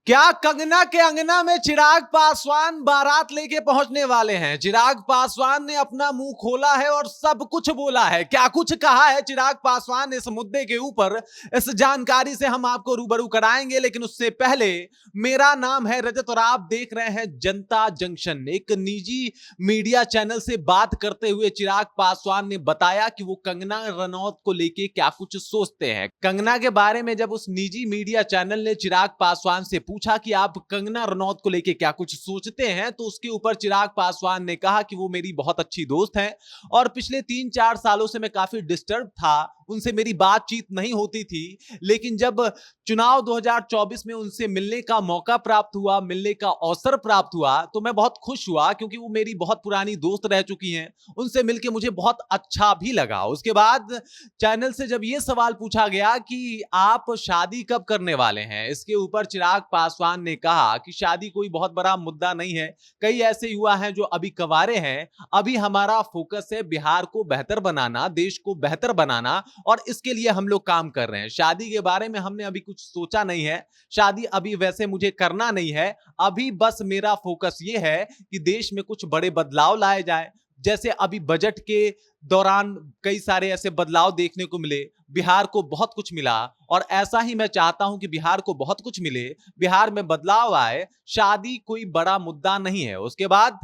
क्या कंगना के अंगना में चिराग पासवान बारात लेके पहुंचने वाले हैं? चिराग पासवान ने अपना मुंह खोला है और सब कुछ बोला है। क्या कुछ कहा है चिराग पासवान इस मुद्दे के ऊपर, इस जानकारी से हम आपको रूबरू कराएंगे। लेकिन उससे पहले, मेरा नाम है रजत और आप देख रहे हैं जनता जंक्शन। एक निजी मीडिया चैनल से बात करते हुए चिराग पासवान ने बताया कि वो कंगना रनौत को लेके क्या कुछ सोचते हैं। कंगना के बारे में जब उस निजी मीडिया चैनल ने चिराग पासवान से पूछा कि आप कंगना रनौत को लेके क्या कुछ सोचते हैं, तो उसके ऊपर चिराग पासवान ने कहा कि वो मेरी बहुत अच्छी दोस्त हैं और पिछले 3-4 सालों से मैं काफी डिस्टर्ब था, उनसे मेरी बातचीत नहीं होती थी। लेकिन जब चुनाव 2024 में उनसे मिलने का मौका प्राप्त हुआ, मिलने का अवसर प्राप्त हुआ, तो मैं बहुत खुश हुआ क्योंकि वो मेरी बहुत पुरानी दोस्त रह चुकी हैं। उनसे मिलके मुझे बहुत अच्छा भी लगा। उसके बाद चैनल से जब ये सवाल पूछा गया कि आप शादी कब करने वाले हैं, इसके ऊपर चिराग पासवान ने कहा कि शादी कोई बहुत बड़ा मुद्दा नहीं है। कई ऐसे युवा हैं जो अभी कंवारे हैं। अभी हमारा फोकस है बिहार को बेहतर बनाना, देश को बेहतर बनाना, और इसके लिए हम लोग काम कर रहे हैं। शादी के बारे में हमने अभी कुछ सोचा नहीं है। शादी अभी वैसे मुझे करना नहीं है। अभी बस मेरा फोकस ये है कि देश में कुछ बड़े बदलाव लाए जाए। जैसे अभी बजट के दौरान कई सारे ऐसे बदलाव देखने को मिले, बिहार को बहुत कुछ मिला और ऐसा ही मैं चाहता हूं कि बिहार को बहुत कुछ मिले, बिहार में बदलाव आए। शादी कोई बड़ा मुद्दा नहीं है। उसके बाद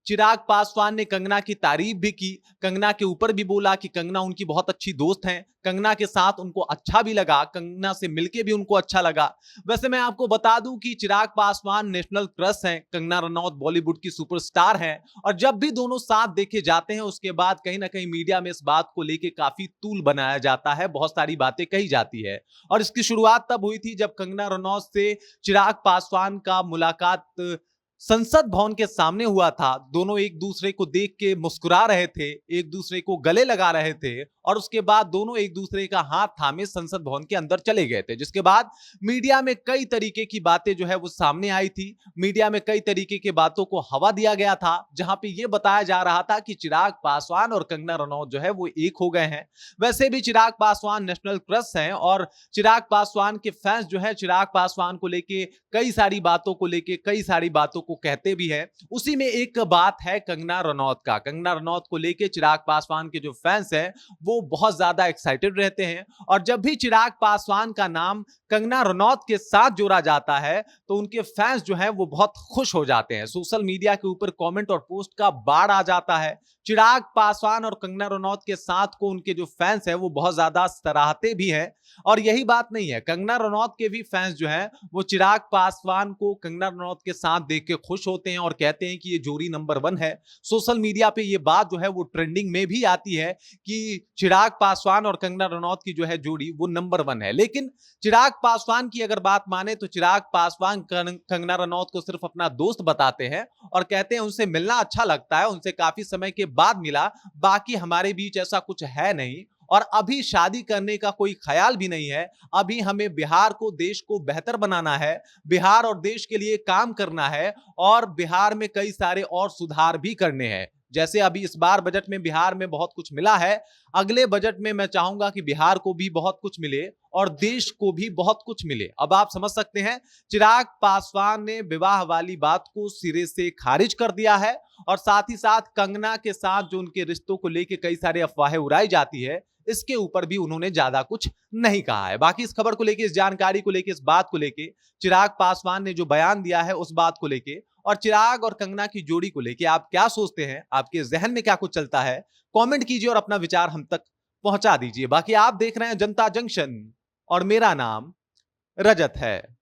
चिराग पासवान ने कंगना की तारीफ भी की, कंगना के ऊपर भी बोला कि कंगना उनकी बहुत अच्छी दोस्त हैं, कंगना के साथ उनको अच्छा भी लगा, कंगना से मिलके भी उनको अच्छा लगा। वैसे मैं आपको बता दूं कि चिराग पासवान नेशनल क्रश हैं, कंगना रनौत बॉलीवुड की सुपरस्टार हैं और जब भी दोनों साथ देखे जाते हैं उसके बाद कहीं ना कहीं मीडिया में इस बात को लेके काफी तूल बनाया जाता है, बहुत सारी बातें कही जाती है। और इसकी शुरुआत तब हुई थी जब कंगना रनौत से चिराग पासवान का मुलाकात संसद भवन के सामने हुआ था। दोनों एक दूसरे को देख के मुस्कुरा रहे थे, एक दूसरे को गले लगा रहे थे और उसके बाद दोनों एक दूसरे का हाथ थामे संसद भवन के अंदर चले गए थे। जिसके बाद मीडिया में कई तरीके की बातें जो है वो सामने आई थी। मीडिया में कई तरीके की बातों को हवा दिया गया था, जहां पे ये बताया जा रहा था कि चिराग पासवान और कंगना रनौत जो है वो एक हो गए हैं। वैसे भी चिराग पासवान नेशनल क्रश हैं और चिराग पासवान के फैंस जो है चिराग पासवान को लेके कई सारी बातों को लेके कई सारी बातों को कहते भी हैं। उसी में एक बात है कंगना रनौत का। कंगना रनौत को लेके चिराग पासवान के जो फैंस हैं वो बहुत ज्यादा एक्साइटेड रहते हैं और जब भी चिराग पासवान का नाम कंगना रनौत के साथ जोड़ा जाता है तो उनके फैंस जो हैं वो बहुत खुश हो जाते हैं। सोशल मीडिया के ऊपर कमेंट और पोस्ट का बाढ़ आ जाता है। चिराग पासवान और कंगना रनौत के साथ को उनके जो फैंस हैं वो बहुत ज्यादा सराहते भी हैं। और यही बात नहीं है, कंगना रनौत के भी फैंस जो हैं वो चिराग पासवान को कंगना रनौत के साथ देख के खुश होते हैं और कहते हैं कि ये जोड़ी नंबर 1 है। सोशल मीडिया पे ये बात जो है वो ट्रेंडिंग में भी आती है कि चिराग पासवान और कंगना रनौत की जो है जोड़ी वो नंबर 1 है। लेकिन चिराग पासवान की अगर बात माने तो चिराग पासवान कंगना रनौत को सिर्फ अपना दोस्त बताते हैं और कहते हैं उनसे मिलना अच्छा लगता है, उनसे काफी समय के बाद मिला, बाकी हमारे बीच ऐसा कुछ है नहीं और अभी शादी करने का कोई ख्याल भी नहीं है। अभी हमें बिहार को, देश को बेहतर बनाना है, बिहार और देश के लिए काम करना है और बिहार में कई सारे और सुधार भी करने हैं। जैसे अभी इस बार बजट में बिहार में बहुत कुछ मिला है, अगले बजट में मैं चाहूंगा कि बिहार को भी बहुत कुछ मिले और देश को भी बहुत कुछ मिले। अब आप समझ सकते हैं, चिराग पासवान ने विवाह वाली बात को सिरे से खारिज कर दिया है और साथ ही साथ कंगना के साथ जो उनके रिश्तों को लेकर कई सारे अफवाहें उड़ाई जाती है, इसके ऊपर भी उन्होंने ज्यादा कुछ नहीं कहा है। बाकी इस खबर को लेके, इस जानकारी को लेके, इस बात को लेके चिराग पासवान ने जो बयान दिया है उस बात को लेके और चिराग और कंगना की जोड़ी को लेके आप क्या सोचते हैं, आपके जहन में क्या कुछ चलता है, कमेंट कीजिए और अपना विचार हम तक पहुंचा दीजिए। बाकी आप देख रहे हैं जनता जंक्शन और मेरा नाम रजत है।